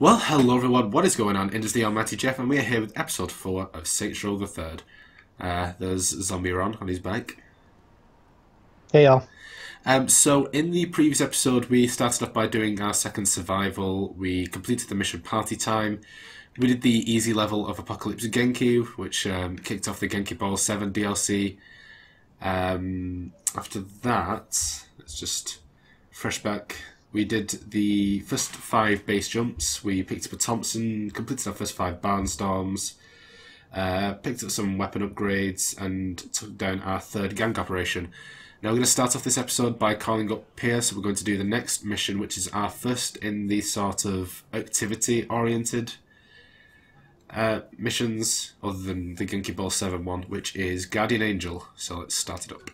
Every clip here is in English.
Well, hello everyone, what is going on? It is the Almighty Geoff, and we are here with episode 4 of Saints Row the Third. There's Zombie Ron on his bike. Hey y'all. So in the previous episode we started off by doing our second survival. We completed the mission Party Time. We did the easy level of Apocalypse Genki, which kicked off the Genki Ball 7 DLC. After that, let's just fresh back. We did the first 5 base jumps. We picked up a Thompson, completed our first 5 barnstorms, picked up some weapon upgrades, and took down our third gang operation. Now we're going to start off this episode by calling up Pierce. We're going to do the next mission, which is our first in the sort of activity-oriented missions, other than the Genki Ball 7 one, which is Guardian Angel. So let's start it up.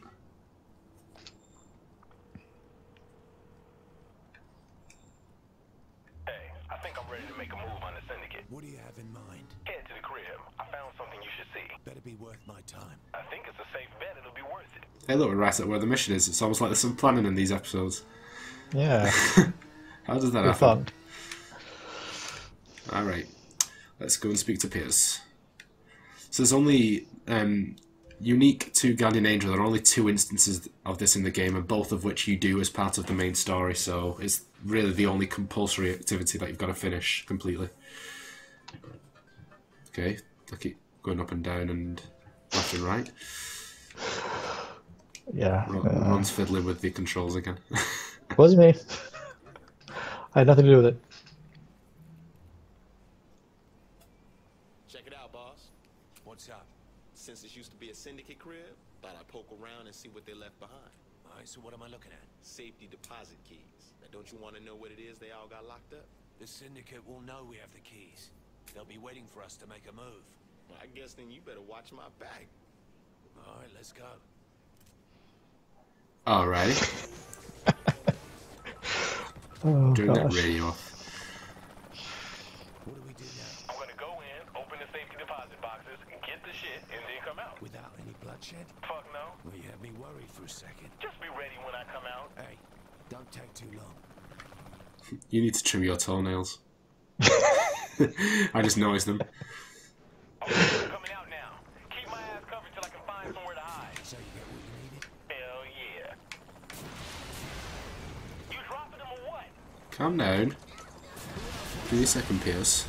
What do you have in mind? Head to the crib. I found something you should see. Better be worth my time. I think it's a safe bet it'll be worth it. Hey look, we're right at where the mission is. It's almost like there's some planning in these episodes. Yeah. How does that Good happen? Fun. Alright, let's go and speak to Pierce. So there's only, unique to Guardian Angel, there are only 2 instances of this in the game, and both of which you do as part of the main story, so it's really the only compulsory activity that you've got to finish completely. Okay, I keep going up and down and left and right. Yeah. Ron's fiddling with the controls again. Wasn't me. I had nothing to do with it. Check it out, boss. What's up? Since this used to be a syndicate crib, thought I'd poke around and see what they left behind. Alright, so what am I looking at? Safety deposit keys. Now, don't you want to know what it is they all got locked up? The syndicate will know we have the keys. They'll be waiting for us to make a move. Well, I guess then you better watch my back. Alright, let's go. Alright. Oh, Turn that gosh. radio off. What do we do now? I'm gonna go in, open the safety deposit boxes, get the shit, and then come out. Without any bloodshed? Fuck no. Well, you had me worried for a second. Just be ready when I come out. Hey, don't take too long. You need to trim your toenails. I just noticed them. I'm coming out now. Keep my ass covered till I can find somewhere to hide. So you get what you needed? Hell yeah. You dropping them or what? Calm down. Give me a second, Pierce.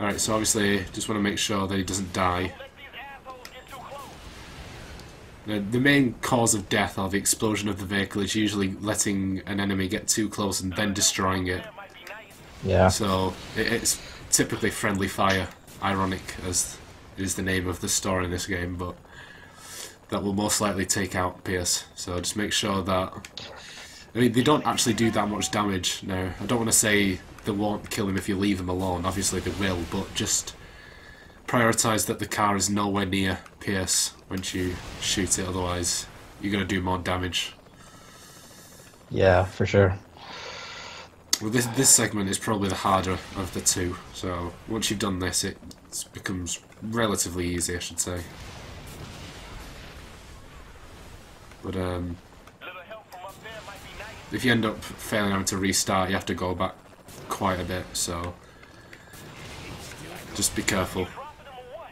Alright, so obviously, just want to make sure that he doesn't die. Don't let these assholes get too close. The main cause of death or the explosion of the vehicle is usually letting an enemy get too close and then destroying it. That might be nice. Yeah. So it's typically friendly fire, ironic as is the name of the store in this game, but that will most likely take out Pierce. So just make sure that... I mean, they don't actually do that much damage now. I don't want to say they won't kill him if you leave him alone. Obviously they will, but just prioritise that the car is nowhere near Pierce once you shoot it, otherwise you're going to do more damage. Yeah, for sure. Well, this segment is probably the harder of the 2, so once you've done this it becomes relatively easy, I should say. But Little help from up there might be nice. if you end up failing having to restart, you have to go back quite a bit, so just be careful. Dropping them or what?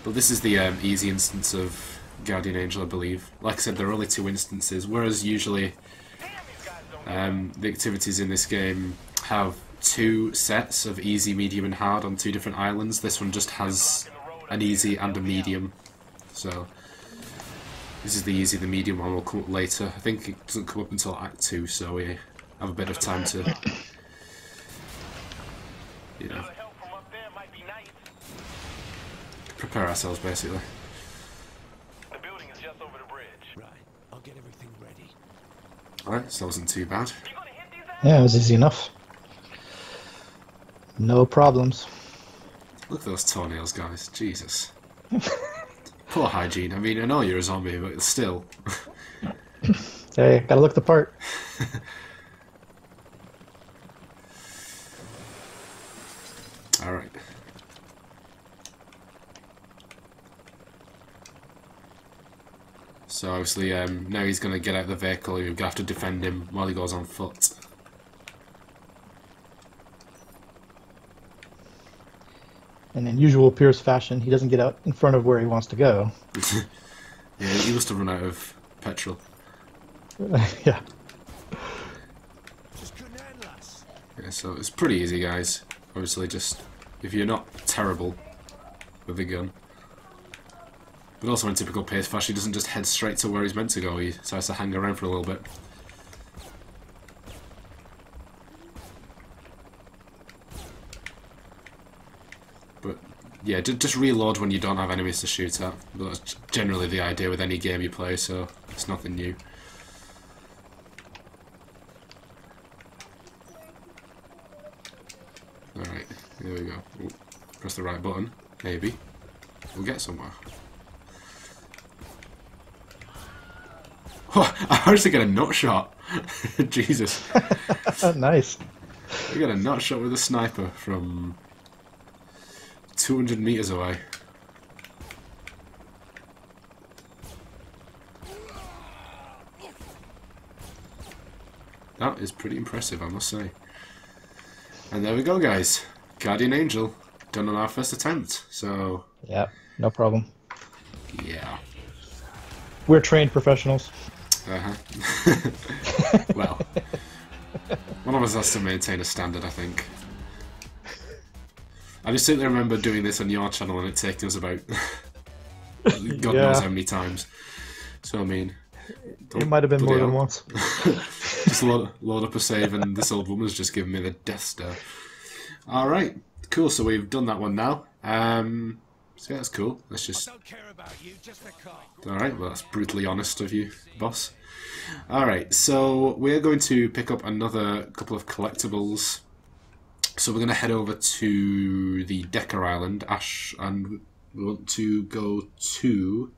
But this is the easy instance of Guardian Angel, I believe. Like I said, there are only 2 instances, whereas usually Damn, these guys don't the activities in this game have 2 sets of easy, medium and hard on 2 different islands. This one just has an easy and a medium, so this is the easy. The medium one will come up later. I think it doesn't come up until Act 2, so we have a bit of time to, you know, Little help from up there might be nice. prepare ourselves basically. The building is just over the bridge. Right, I'll get everything ready. Alright, so that wasn't too bad. You gonna hit these Yeah, it was easy enough. No problems. Look at those toenails, guys. Jesus. Poor hygiene. I mean, I know you're a zombie, but still. Hey, gotta look the part. Alright. So obviously now he's going to get out of the vehicle. You're going to have to defend him while he goes on foot. And in usual Pierce fashion, he doesn't get out in front of where he wants to go. Yeah, he must have run out of petrol. Yeah. Yeah, so it's pretty easy, guys. Obviously, just if you're not terrible with the gun. But also in typical Pierce fashion, he doesn't just head straight to where he's meant to go. He starts to hang around for a little bit. But yeah, just reload when you don't have enemies to shoot at. But that's generally the idea with any game you play, so it's nothing new. Alright, here we go. Ooh, press the right button. Maybe. We'll get somewhere. Oh, I actually get a nut shot. Jesus. Nice. We got a nut shot with a sniper from 200 meters away. That is pretty impressive, I must say. And there we go, guys. Guardian Angel done on our first attempt. So Yeah, no problem. yeah. We're trained professionals. Well, one of us has to maintain a standard, I think. I distinctly remember doing this on your channel and it taking us about God knows how many times. So I mean, It might have been more than once. Just load up a save and this old woman's just giving me the death stare. Alright, cool, so we've done that one now. So yeah, that's cool. Let's just... Alright, well that's brutally honest of you, boss. Alright, so we're going to pick up another couple of collectibles. So we're going to head over to the Decker Island, Ash, and we want to go to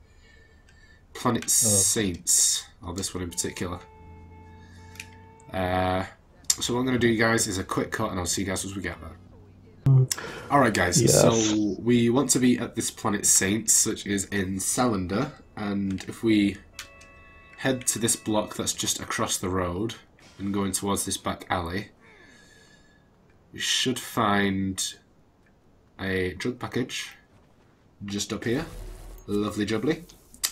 Planet Saints, or this one in particular. So what I'm going to do, guys, is a quick cut, and I'll see you guys as we get there. Alright, guys, Yes. so we want to be at this Planet Saints, which is in Salander, and if we head to this block that's just across the road and going towards this back alley, we should find a drug package just up here. Lovely jubbly.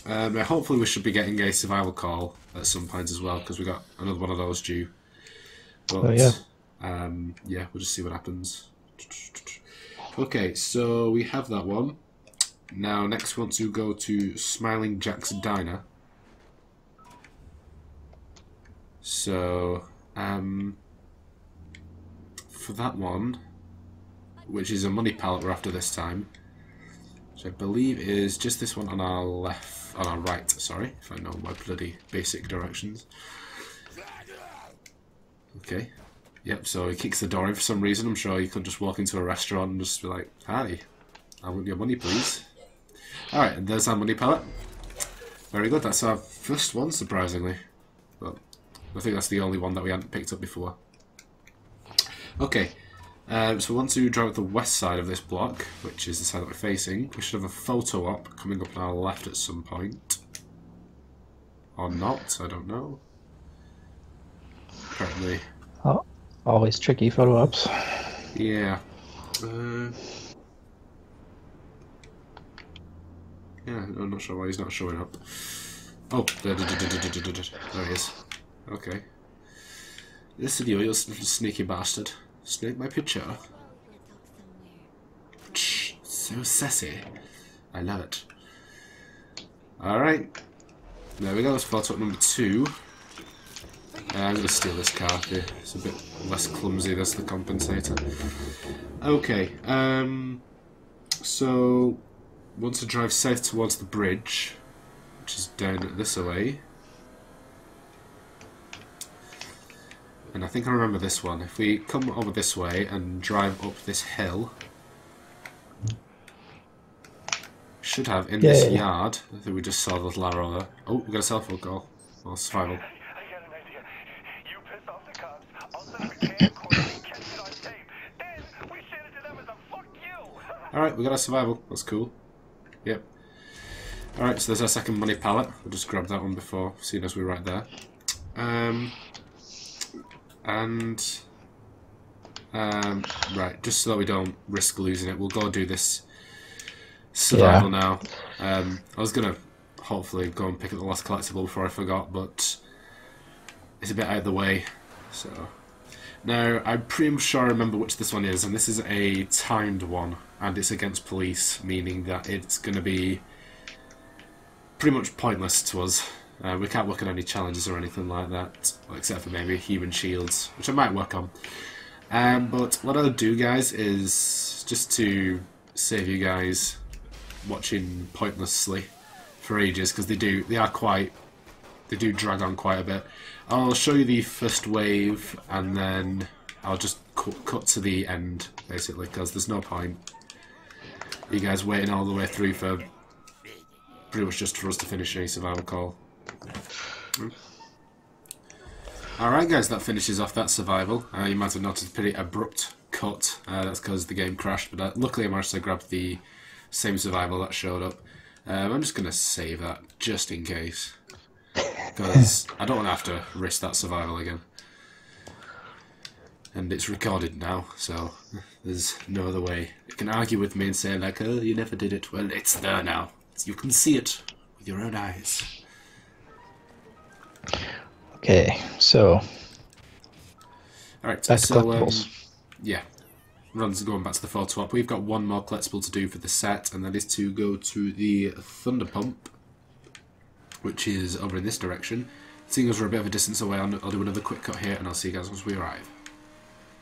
Hopefully we should be getting a survival call at some point as well, because we got another one of those due. But, yeah, we'll just see what happens. Okay, so we have that one. Now, next we want to go to Smiling Jack's Diner. So, for that one, which is a money pallet we're after this time, which I believe is just this one on our left, on our right, sorry, if I know my bloody basic directions. Okay. Yep, so he kicks the door in for some reason. I'm sure he could just walk into a restaurant and just be like, "Hi, I want your money, please." Alright, and there's our money pallet. Very good, that's our first one, surprisingly. But I think that's the only one that we hadn't picked up before. Okay, so we want to drive up the west side of this block, which is the side that we're facing. We should have a photo op coming up on our left at some point. Or not, I don't know. Apparently. Oh, always tricky photo ops. Yeah. Yeah, I'm not sure why he's not showing up. Oh, there he is. Okay. Listen, you little sneaky bastard. Snake my picture. So sassy. I love it. Alright. There we go, that's photo number 2. I'm going to steal this car here. It's a bit less clumsy, that's the compensator. Okay, so want to drive south towards the bridge, which is down this way. And I think I remember this one. If we come over this way and drive up this hill, should have in this yard, I think we just saw the little arrow there. Oh, we got a cell phone call. Or survival. I got an idea. You piss off the cops, I'll set up a camcorder and catch it on tape. Then we send it to them as a fuck you. Alright, we got a survival. That's cool. Yep. Alright, so there's our second money pallet. We'll just grab that one before, seeing as we're right there. And Right, just so that we don't risk losing it, we'll go do this survival now. I was gonna hopefully go and pick up the last collectible before I forgot, but it's a bit out of the way. So now I'm pretty sure I remember which this one is, and this is a timed one, and it's against police, meaning that it's going to be pretty much pointless to us. We can't work on any challenges or anything like that, except for maybe human shields, which I might work on. But what I'll do, guys, is just to save you guys watching pointlessly for ages, because they do drag on quite a bit. I'll show you the first wave, and then I'll just cut to the end, basically, because there's no point you guys waiting all the way through for pretty much just for us to finish a survival call. Alright guys, that finishes off that survival. You might have noticed a pretty abrupt cut. That's because the game crashed, but luckily I managed to grab the same survival that showed up. I'm just going to save that just in case, because I don't want to have to risk that survival again. And it's recorded now, so there's no other way. You can argue with me and say like, oh, you never did it. Well, it's there now. You can see it with your own eyes. Okay, so alright, back to so collectibles. yeah. Runs going back to the photo op. We've got one more collectible to do for the set, and that is to go to the Thunder Pump, which is over in this direction. Seeing as we're a bit of a distance away, I'll do another quick cut here, and I'll see you guys once we arrive.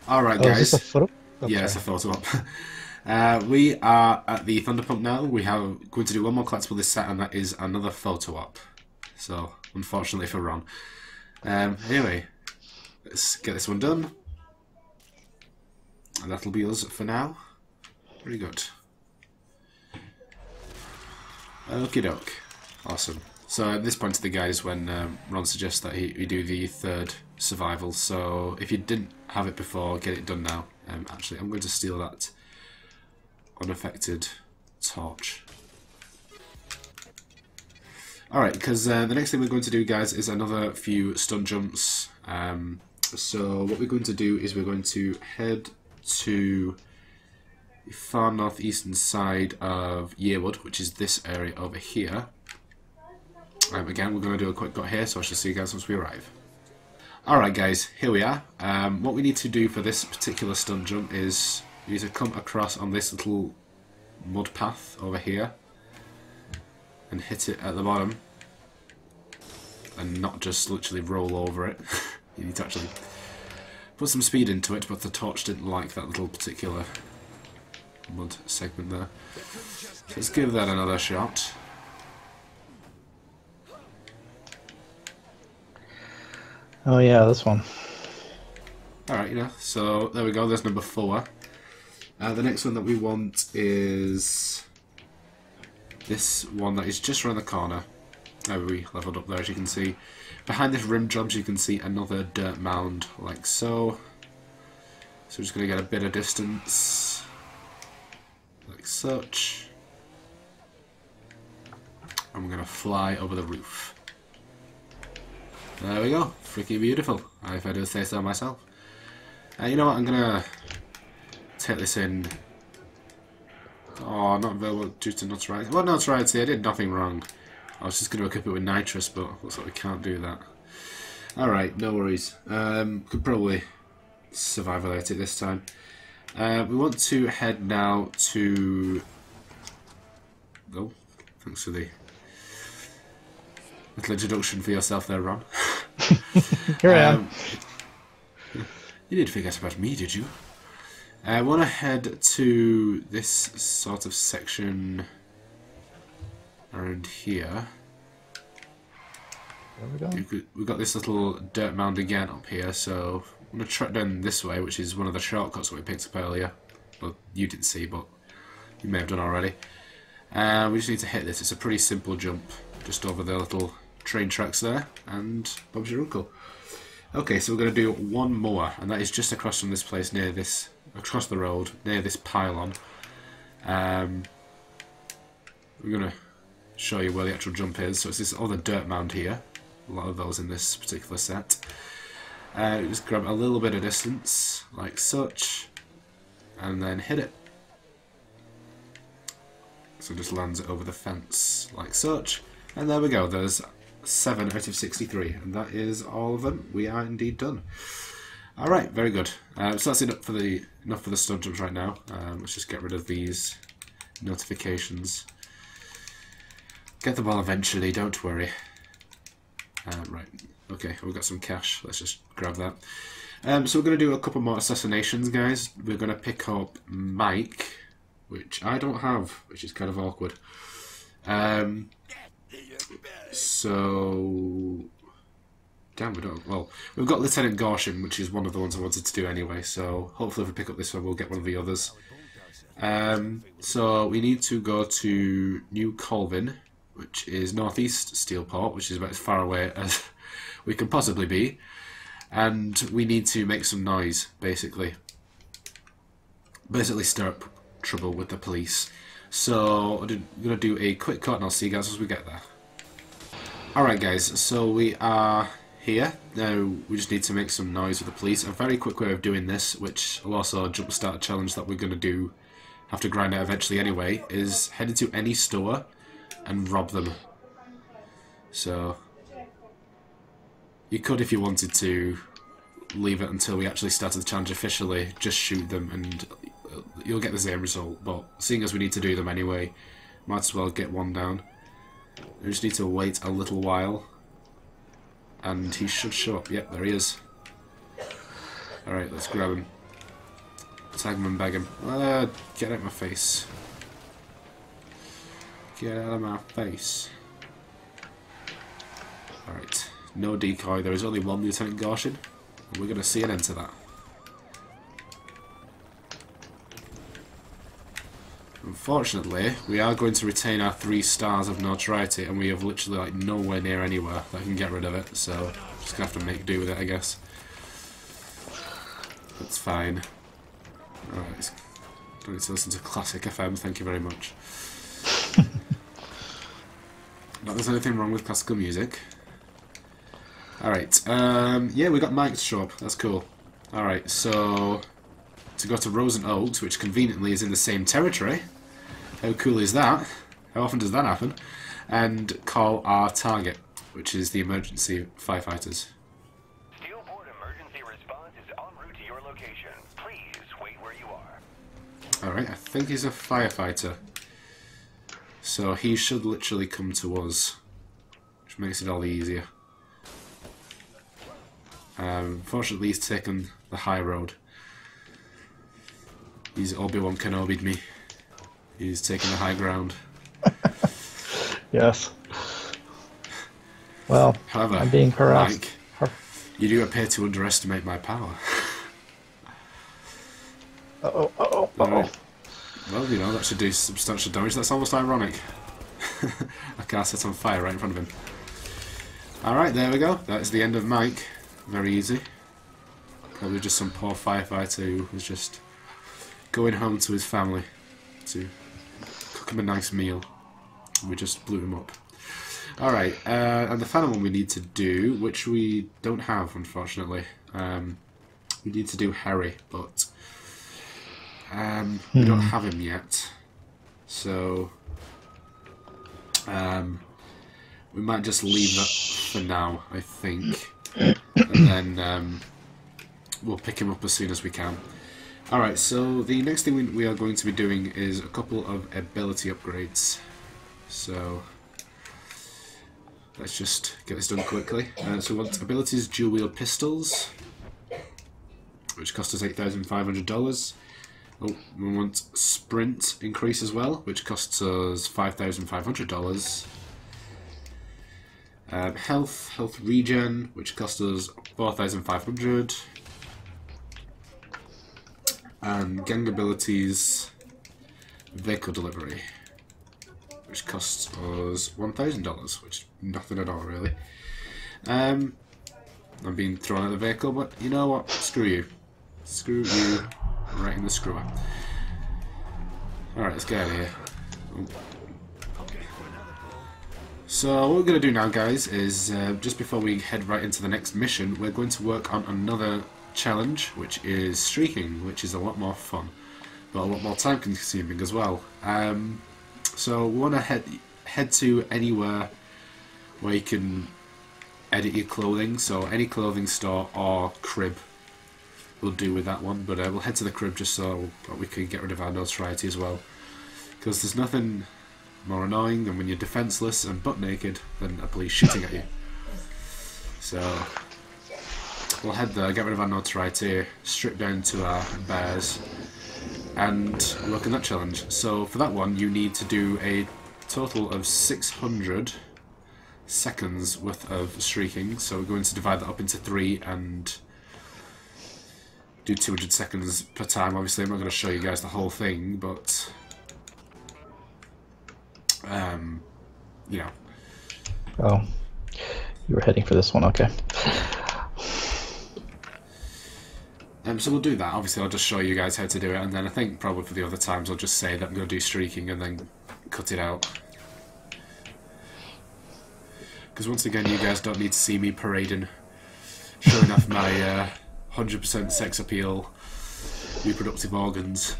Alright guys. Is this a photo? Okay. Yeah, it's a photo op. We are at the Thunder Pump now. We have going to do one more collectible this set, and that is another photo op. So, unfortunately for Ron. Anyway, let's get this one done. And that'll be us for now. Very good. Okie doke. Awesome. So at this point of the guide is when Ron suggests that we do the third survival. So if you didn't have it before, get it done now. Actually, I'm going to steal that unaffected torch. Alright, because the next thing we're going to do, guys, is another few stunt jumps. So what we're going to do is we're going to head to the far northeastern side of Yearwood, which is this area over here. Again, we're going to do a quick cut here, so I shall see you guys once we arrive. Alright guys, here we are. What we need to do for this particular stunt jump is we need to come across on this little mud path over here and hit it at the bottom, and not just literally roll over it. You need to actually put some speed into it, but the torch didn't like that little particular mud segment there. So let's give that another shot. Oh yeah, this one. Alright, yeah, so there we go, there's number 4. The next one that we want is this one that is just around the corner. We leveled up there, as you can see. Behind this rim jump, you can see another dirt mound, like so. So we're just going to get a bit of distance, like such. And we're going to fly over the roof. There we go, freaking beautiful, if I do say so myself. You know what, I'm going to take this in. Oh, not available due to notoriety. Well, notoriety, I did nothing wrong. I was just going to equip it with nitrous, but looks like we can't do that. Alright, no worries. Could probably survivalate it this time. We want to head now to... Oh, thanks for the little introduction for yourself there, Ron. Here I am. You didn't forget about me, did you? I want to head to this sort of section around here. There we go. We've got this little dirt mound again up here, so I'm going to track down this way, which is one of the shortcuts that we picked up earlier. Well, you didn't see, but you may have done already. We just need to hit this. It's a pretty simple jump, just over the little train tracks there, and Bob's your uncle. Okay, so we're going to do one more, and that is just across from this place, near this, across the road, near this pylon. We're going to show you where the actual jump is. So it's this other dirt mound here. A lot of those in this particular set. Just grab a little bit of distance, like such, and then hit it. So just lands it over the fence, like such. And there we go, there's 7 out of 63, and that is all of them. We are indeed done. Alright, very good. So that's enough for the stunt jumps right now. Let's just get rid of these notifications. Get the ball eventually, don't worry. Right, okay, we've got some cash. Let's just grab that. So we're going to do a couple more assassinations, guys. We're going to pick up Mike, which I don't have, which is kind of awkward. So... Damn, we don't... Well, we've got Lieutenant Gorshin, which is one of the ones I wanted to do anyway, so hopefully if we pick up this one, we'll get one of the others. So we need to go to New Colvin, which is northeast Steelport, which is about as far away as we can possibly be. And we need to make some noise, basically. Basically stir up trouble with the police. So I'm going to do a quick cut and I'll see you guys as we get there. Alright guys, so we are here. Now we just need to make some noise with the police. A very quick way of doing this, which will also jumpstart a challenge that we're going to have to grind out eventually anyway, is head into any store and rob them. So you could, if you wanted to, leave it until we actually started the challenge officially, just shoot them and you'll get the same result, but seeing as we need to do them anyway, might as well get one down. We just need to wait a little while and he should show up. Yep, there he is. Alright, let's grab him. Tag him and bag him. Get out of my face. Get out of my face. Alright, no decoy. There is only one Lieutenant Gorshin, and we're going to see an end to that. Unfortunately, we are going to retain our 3 stars of notoriety, and we have literally like nowhere near anywhere that can get rid of it, so just going to have to make do with it, I guess. That's fine. Alright, don't need to listen to classic FM, thank you very much. Not there's anything wrong with classical music. Alright, yeah, we got Mike to show up, that's cool. Alright, so to go to Rose and Oaks, which conveniently is in the same territory. How cool is that? How often does that happen? And call our target, which is the emergency firefighters. Steelport emergency response is en route to your location. Please wait where you are. Alright, I think he's a firefighter. So he should literally come to us, which makes it all the easier. Unfortunately, he's taken the high road. He's Obi-Wan Kenobi'd me. He's taken the high ground. Yes. Well, however, I'm being harassed. Mike, you do appear to underestimate my power. Uh-oh, uh-oh, uh-oh. Well, you know, that should do substantial damage. That's almost ironic. A car set on fire right in front of him. Alright, there we go. That's the end of Mike. Very easy. Probably just some poor firefighter who was just going home to his family to cook him a nice meal. We just blew him up. Alright, and the final one we need to do, which we don't have, unfortunately. We need to do Harry, but we don't have him yet. So we might just leave that for now, I think. And then we'll pick him up as soon as we can. Alright, so the next thing we are going to be doing is a couple of ability upgrades. So let's just get this done quickly. So we want abilities dual wield pistols, which cost us $8,500. Oh, we want sprint increase as well, which costs us $5,500. Health regen, which costs us $4,500. And gang abilities vehicle delivery, which costs us $1,000, which is nothing at all really. I'm being thrown out of the vehicle, but you know what? Screw you. Screw you right in the screwer. Alright, let's get out of here. Oh. So what we're going to do now, guys, is just before we head right into the next mission, we're going to work on another challenge, which is streaking, which is a lot more fun, but a lot more time consuming as well. So we want to head to anywhere where you can edit your clothing, so any clothing store or crib will do with that one, but we'll head to the crib just so that we can get rid of our notoriety as well, because there's nothing more annoying than when you're defenseless and butt naked than a police shooting at you. So we'll head there, get rid of our notoriety, strip down to our bears, and work on that challenge. So for that one you need to do a total of 600 seconds worth of streaking, so we're going to divide that up into 3 and do 200 seconds per time. Obviously I'm not going to show you guys the whole thing, but you know. Oh, you were heading for this one, okay. So we'll do that. Obviously I'll just show you guys how to do it, and then I think probably for the other times I'll just say that I'm going to do streaking and then cut it out. Because once again, you guys don't need to see me parading, showing off my 100% sex appeal, reproductive organs.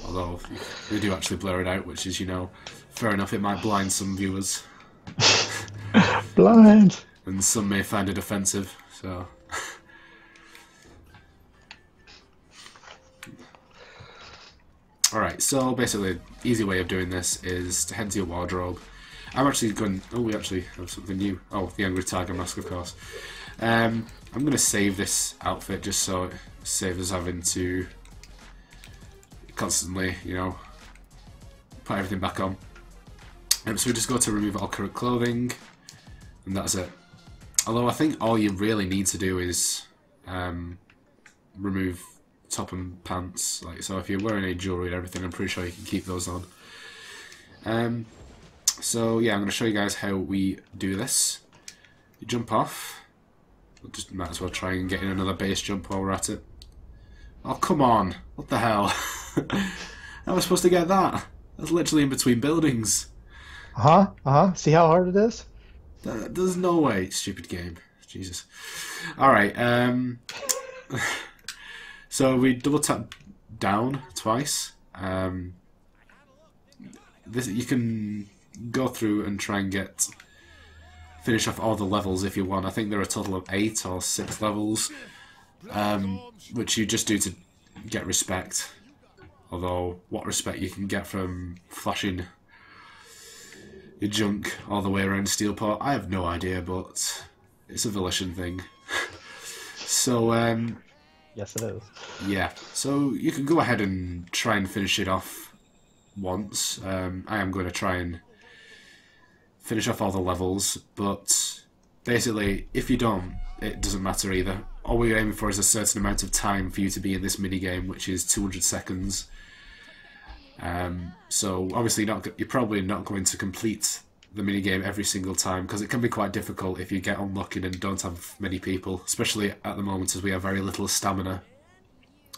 Although they do actually blur it out, which is, you know, fair enough, it might blind some viewers. Blind! And some may find it offensive, so... Alright, so basically, easy way of doing this is to head to your wardrobe. I'm actually going... Oh, we actually have something new. Oh, the Angry Tiger mask, of course. I'm going to save this outfit just so it saves us having to constantly, you know, put everything back on. So we just go to remove all current clothing, and that's it. Although I think all you really need to do is remove top and pants. Like, so if you're wearing any jewellery and everything, I'm pretty sure you can keep those on. So yeah, I'm going to show you guys how we do this. You jump off. We'll just might as well try and get in another base jump while we're at it. Oh, come on! What the hell? How am I supposed to get that? That's literally in between buildings. See how hard it is? There's no way. Stupid game. Jesus. Alright, so we double tap down twice. This, you can go through and try and finish off all the levels if you want. I think there are a total of 8 or 6 levels, which you just do to get respect. Although, what respect you can get from flashing your junk all the way around Steelport, I have no idea, but it's a volition thing. So, Yes, it is. yeah, so you can go ahead and try and finish it off once. I am going to try and finish off all the levels, but basically, if you don't, it doesn't matter either. All we're aiming for is a certain amount of time for you to be in this minigame, which is 200 seconds. So obviously you're probably not going to complete the minigame every single time, because it can be quite difficult if you get unlucky and don't have many people, especially at the moment as we have very little stamina,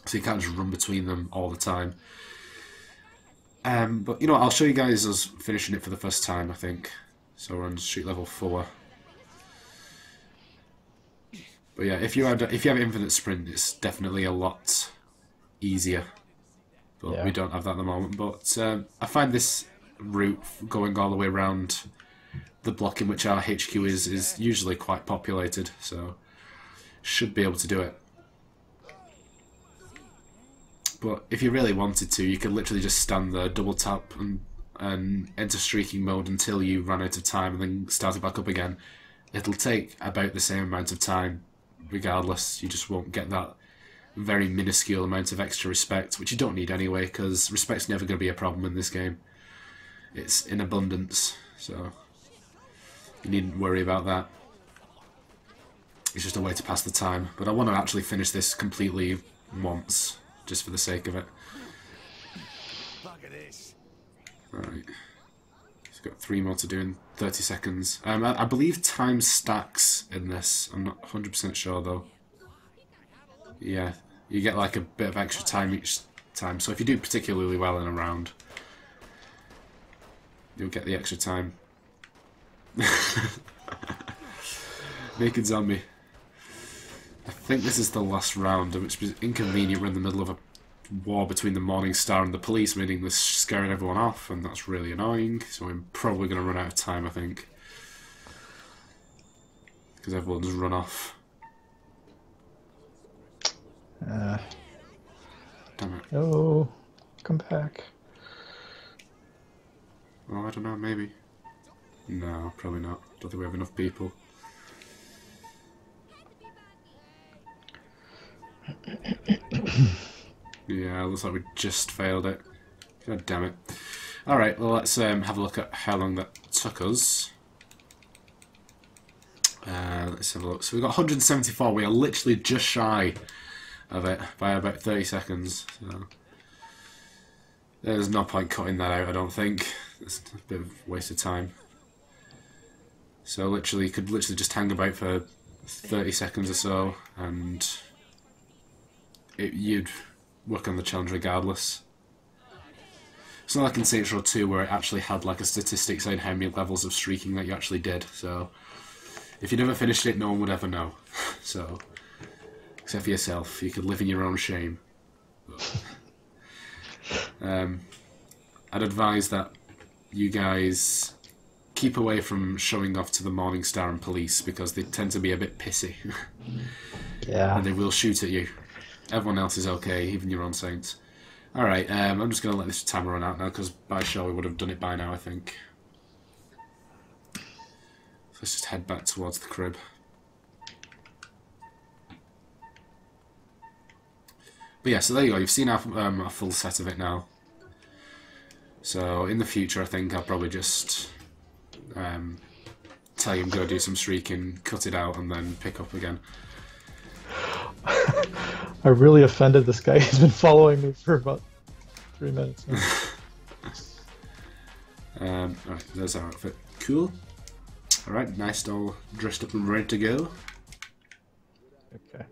so you can't just run between them all the time. But you know what, I'll show you guys us finishing it for the first time, I think. So we're on street level 4. But yeah, if you have infinite sprint, it's definitely a lot easier. But yeah, we don't have that at the moment. But I find this route going all the way around the block in which our HQ is usually quite populated, so should be able to do it. But if you really wanted to, you could literally just stand there, double tap and enter streaking mode until you run out of time and then start it back up again. It'll take about the same amount of time regardless. You just won't get that very minuscule amount of extra respect, which you don't need anyway, because respect's never going to be a problem in this game. It's in abundance, so you needn't worry about that. It's just a way to pass the time. But I want to actually finish this completely once, just for the sake of it. Alright. It's got 3 more to do in 30 seconds. I believe time stacks in this. I'm not 100% sure though. Yeah, you get like a bit of extra time each time. So if you do particularly well in a round, you'll get the extra time. Naked zombie. I think this is the last round, which is inconvenient. We're in the middle of a war between the Morningstar and the police, meaning they're scaring everyone off, and that's really annoying. So I'm probably going to run out of time, I think. Because everyone's run off. Damn it. Oh, come back. Oh, I don't know, maybe. No, probably not. Don't think we have enough people. Yeah, looks like we just failed it. God damn it. Alright, well let's have a look at how long that took us. Let's have a look. So we got 174. We are literally just shy of it by about 30 seconds. So there's no point cutting that out, I don't think. It's a bit of a waste of time. So literally, you could literally just hang about for 30 seconds or so, and you'd work on the challenge regardless. It's not like in Saints Row 2 where it actually had like a statistic saying how many levels of streaking that you actually did. So if you never finished it, no one would ever know. So except for yourself, you could live in your own shame. I'd advise that you guys keep away from showing off to the Morningstar and police, because they tend to be a bit pissy. Yeah. And they will shoot at you. Everyone else is okay, even your own Saints. Alright, I'm just going to let this timer run out now, because by show we would have done it by now, I think. So let's just head back towards the crib. But yeah, so there you go, you've seen our full set of it now. So in the future, I think I'll probably just tell him go do some streaking, cut it out, and then pick up again. I really offended this guy. He's been following me for about 3 minutes now. Alright, there's our outfit. Cool. Alright, nice, all dressed up and ready to go. Okay.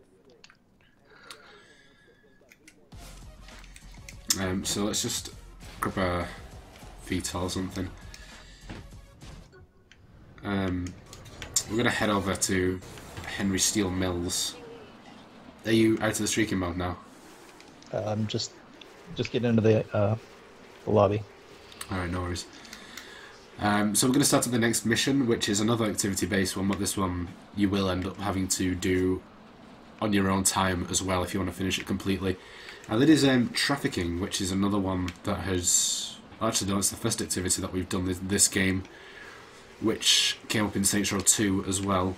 So let's just grab a VTOL or something. We're going to head over to Henry Steel Mills. Are you out of the streaking mode now? I'm just getting into the lobby. Alright, no worries. So we're going to start at the next mission, which is another activity-based one, but this one you will end up having to do on your own time as well if you want to finish it completely. And that is trafficking, which is another one that has... Actually, no, it's the first activity that we've done this game, which came up in Saints Row 2 as well.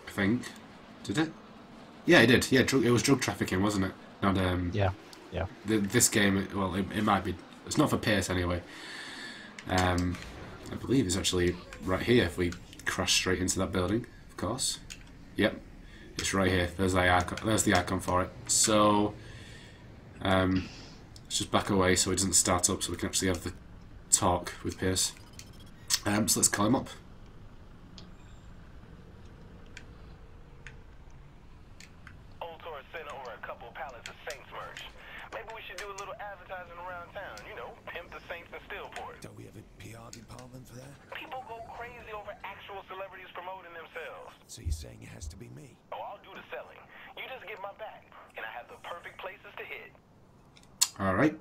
I think. Did it? Yeah, it did. Yeah, it was drug trafficking, wasn't it? Not, Yeah. This game, well, it might be... It's not for Pierce anyway. I believe it's actually right here if we crash straight into that building, of course. Yep. It's right here. There's the icon for it. So, let's just back away so it doesn't start up, so we can actually have the talk with Pierce. So let's call him up. Old Taurus sent over a couple pallets of Saints merch. Maybe we should do a little advertising around town. You know, pimp the Saints in Steelport. Don't we have a PR department for that? People go crazy over actual celebrities promoting themselves. So you're saying it has to be me? Oh, I'll do the selling. You just get my back, and I have the perfect places to hit. Alright.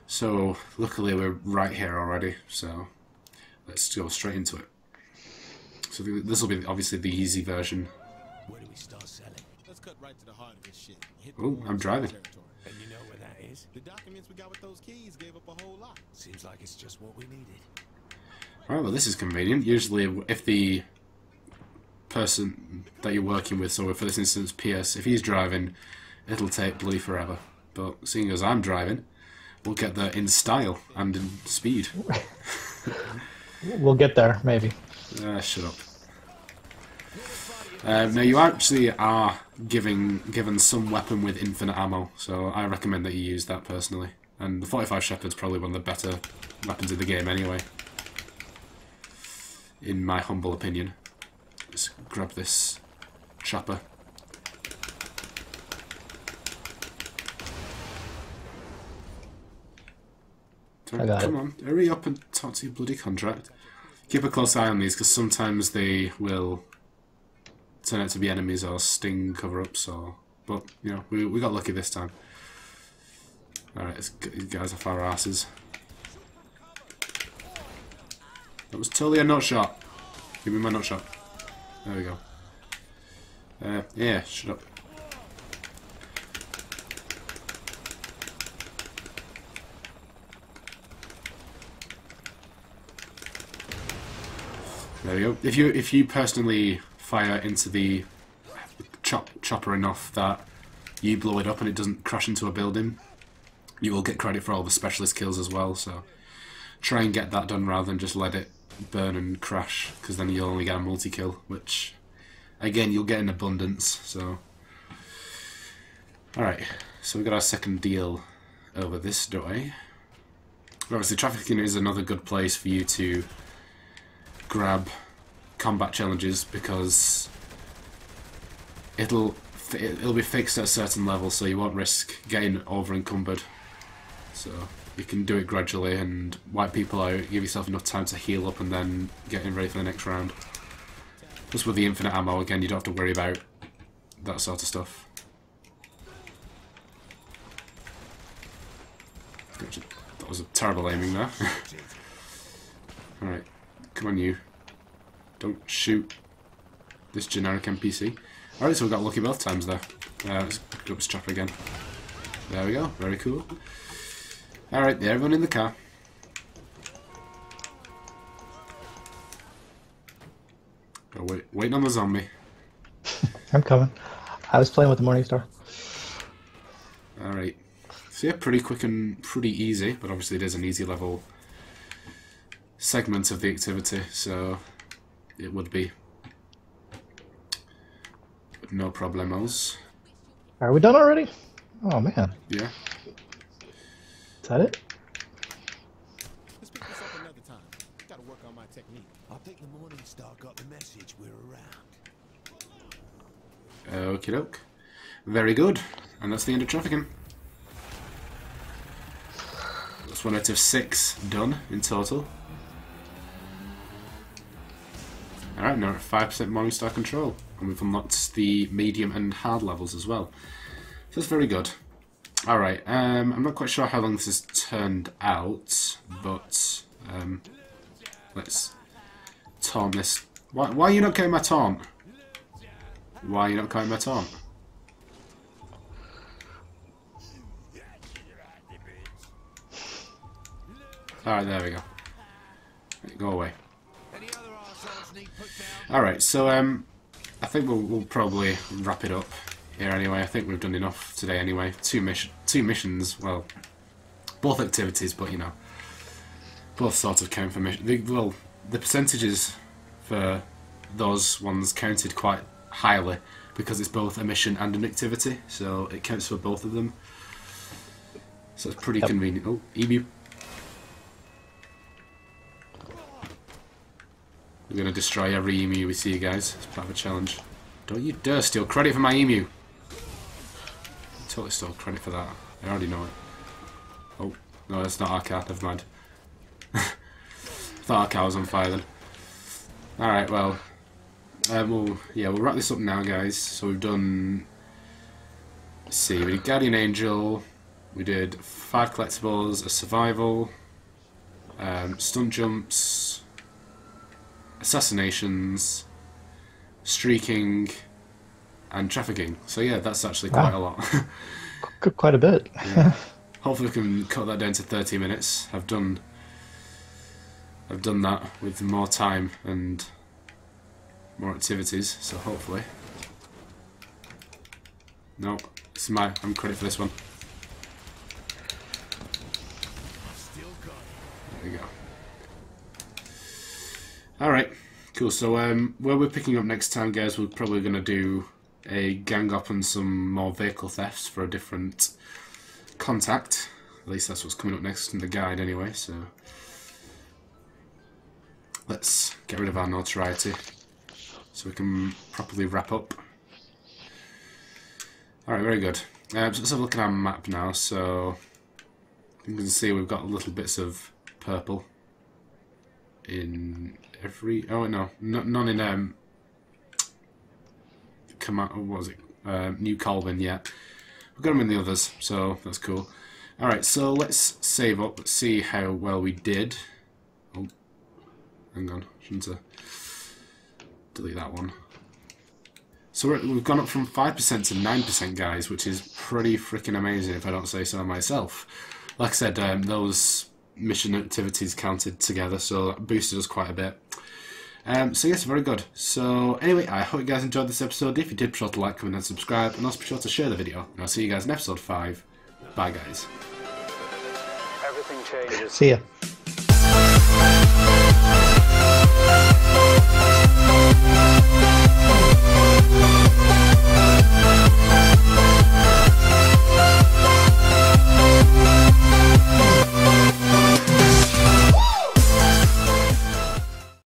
So, luckily we're right here already, so let's go straight into it. So this will be obviously the easy version. Where do we start selling? Let's cut right to the heart of this shit. Hit Oh, I'm driving. territory. And you know where that is? The documents we got with those keys gave up a whole lot. Seems like it's just what we needed. Alright, well this is convenient. Usually if the person that you're working with, so for this instance Pierce, if he's driving, it'll take bloody forever. But seeing as I'm driving, we'll get there in style and in speed. We'll get there, maybe. Shut up. Now you actually are given some weapon with infinite ammo, so I recommend that you use that personally. And the 45 Shepherd's probably one of the better weapons in the game anyway, in my humble opinion. Let's grab this chopper. I got Come it. on, hurry up and talk to your bloody contract. Keep a close eye on these, because sometimes they will turn out to be enemies or sting cover-ups, or... But, you know, we got lucky this time. Alright, let's get these guys off our asses. That was totally a nut shot. Give me my nut shot. There we go. Yeah, shut up. There we go. If you personally fire into the chopper enough that you blow it up and it doesn't crash into a building, you will get credit for all the specialist kills as well. So try and get that done rather than just let it burn and crash, because then you'll only get a multi-kill, which again you'll get in abundance. So alright, so we got our second deal over this way. Obviously trafficking is another good place for you to grab combat challenges, because it'll be fixed at a certain level, so you won't risk getting over encumbered. So you can do it gradually and wipe people out, give yourself enough time to heal up and then getting ready for the next round. Plus with the infinite ammo, again, you don't have to worry about that sort of stuff. That was a terrible aiming there. Alright, come on you. Don't shoot this generic NPC. Alright, so we got lucky both times there. Let's pick up this chopper again. There we go, very cool. Alright, everyone in the car. Oh, waiting on the zombie. I'm coming. I was playing with the Morningstar. Alright. So yeah, pretty quick and pretty easy, but obviously it is an easy level segment of the activity, so it would be. But no problemos. Are we done already? Oh man. Yeah. Is that it? Let's pick this up another time. Gotta work on my technique. I think the Morningstar got the message we're around. Okie doke. Very good. And that's the end of trafficking. That's 1 out of 6 done in total. Alright, now we're at 5% Morningstar control. And we've unlocked the medium and hard levels as well. So that's very good. Alright, I'm not quite sure how long this has turned out, but let's taunt this. Why are you not getting my taunt? Why are you not getting my taunt? Alright, there we go. Go away. Alright, so I think we'll probably wrap it up here anyway. I think we've done enough today anyway. Two missions, well, both activities, but you know, both sorts of count for mission. Well, the percentages for those ones counted quite highly because it's both a mission and an activity, so it counts for both of them. So it's pretty convenient. Oh, emu. We're going to destroy every emu we see, guys. It's part of a challenge. Don't you dare steal credit for my emu. Totally stole credit for that. I already know it. Oh, no, that's not our car. Never mind. I thought our car was on fire then. Alright, well, we'll wrap this up now, guys. So we've done... Let's see, we did Guardian Angel. We did 5 collectibles, a survival, stunt jumps, assassinations, streaking, and trafficking. So yeah, that's actually quite a lot. Quite a bit. Yeah. Hopefully we can cut that down to 30 minutes. I've done that with more time and more activities, so hopefully. No, this is I'm credit for this one. There we go. Alright, cool. So where we're picking up next time, guys, we're probably going to do a gang up and some more vehicle thefts for a different contact. At least that's what's coming up next in the guide anyway, so let's get rid of our notoriety so we can properly wrap up. Alright, very good. So let's have a look at our map now. So You can see we've got little bits of purple in every. Oh no, none in command. What was it? New Colvin yet. We've got them in the others, so that's cool. All right, so let's save up. Let's see how well we did. Oh, hang on, shouldn't I delete that one? So we've gone up from 5% to 9%, guys, which is pretty freaking amazing if I don't say so myself. Like I said, those mission activities counted together, so that boosted us quite a bit. So yes, very good. So anyway, I hope you guys enjoyed this episode. If you did, be sure to like, comment and subscribe, and also be sure to share the video. And I'll see you guys in episode 5. Bye guys. Everything changes. See ya.